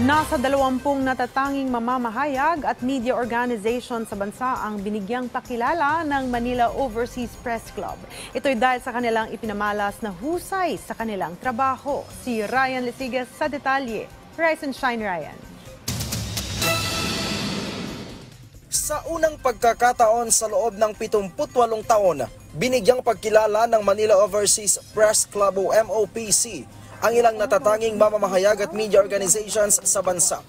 Nasa 20 natatanging mamamahayag at media organization sa bansa ang binigyang pakilala ng Manila Overseas Press Club. Ito'y dahil sa kanilang ipinamalas na husay sa kanilang trabaho. Si Ryan Lisigas sa detalye. Rise and shine, Ryan. Sa unang pagkakataon sa loob ng 78 taon, binigyang pagkilala ng Manila Overseas Press Club o MOPC ang ilang natatanging mamamahayag at media organizations sa bansa.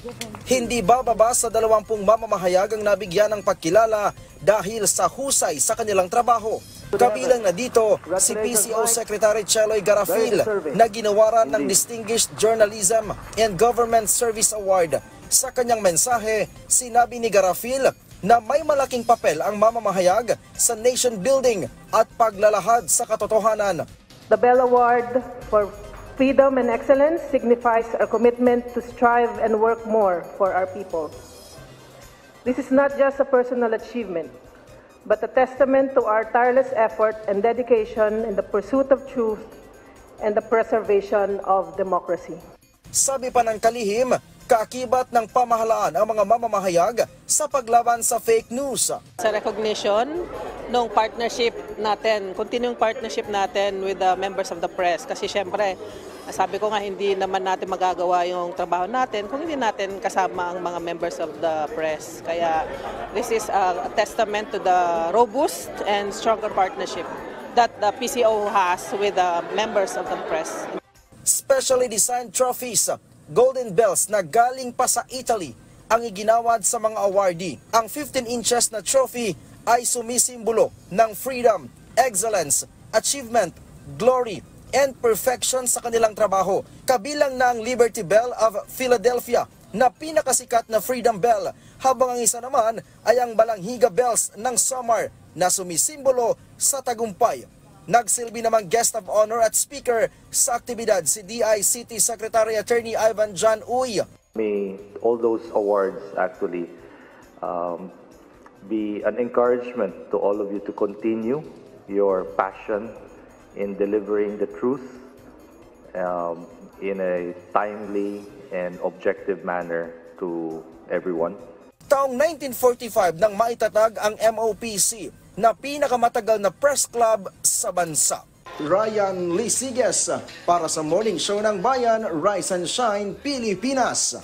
Hindi bababa sa 20 mamamahayag ang nabigyan ng pagkilala dahil sa husay sa kanilang trabaho. Kabilang na dito si PCO Secretary Cheloy Garafil na ginawaran ng Distinguished Journalism and Government Service Award. Sa kanyang mensahe, sinabi ni Garafil na may malaking papel ang mamamahayag sa nation building at paglalahad sa katotohanan. The Bell Award for Freedom and Excellence signifies our commitment to strive and work more for our people. This is not just a personal achievement, but a testament to our tireless effort and dedication in the pursuit of truth and the preservation of democracy. Sabi pa ng kalihim, kaakibat ng pamahalaan ang mga mamamahayag sa paglaban sa fake news. Sa recognition ng partnership natin, continuing partnership natin with the members of the press. Kasi syempre, sabi ko nga hindi naman natin magagawa yung trabaho natin kung hindi natin kasama ang mga members of the press. Kaya this is a testament to the robust and stronger partnership that the PCO has with the members of the press. Specially designed trophies, golden bells na galing pa sa Italy ang iginawad sa mga awardee. Ang 15 inches na trophy ay sumisimbolo ng freedom, excellence, achievement, glory, and perfection sa kanilang trabaho. Kabilang na ang Liberty Bell of Philadelphia na pinakasikat na Freedom Bell, habang ang isa naman ay ang Balanghiga Bells ng Samar na sumisimbolo sa tagumpay. Nagsilbi namang guest of honor at speaker sa aktibidad si DICT Secretary Attorney Ivan John Uy. May all those awards actually be an encouragement to all of you to continue your passion in delivering the truth in a timely and objective manner to everyone. Taong 1945 nang maitatag ang MOPC na pinakamatagal na press club sa bansa. Ryan Lisigas para sa Morning Show ng Bayan, Rise and Shine, Pilipinas.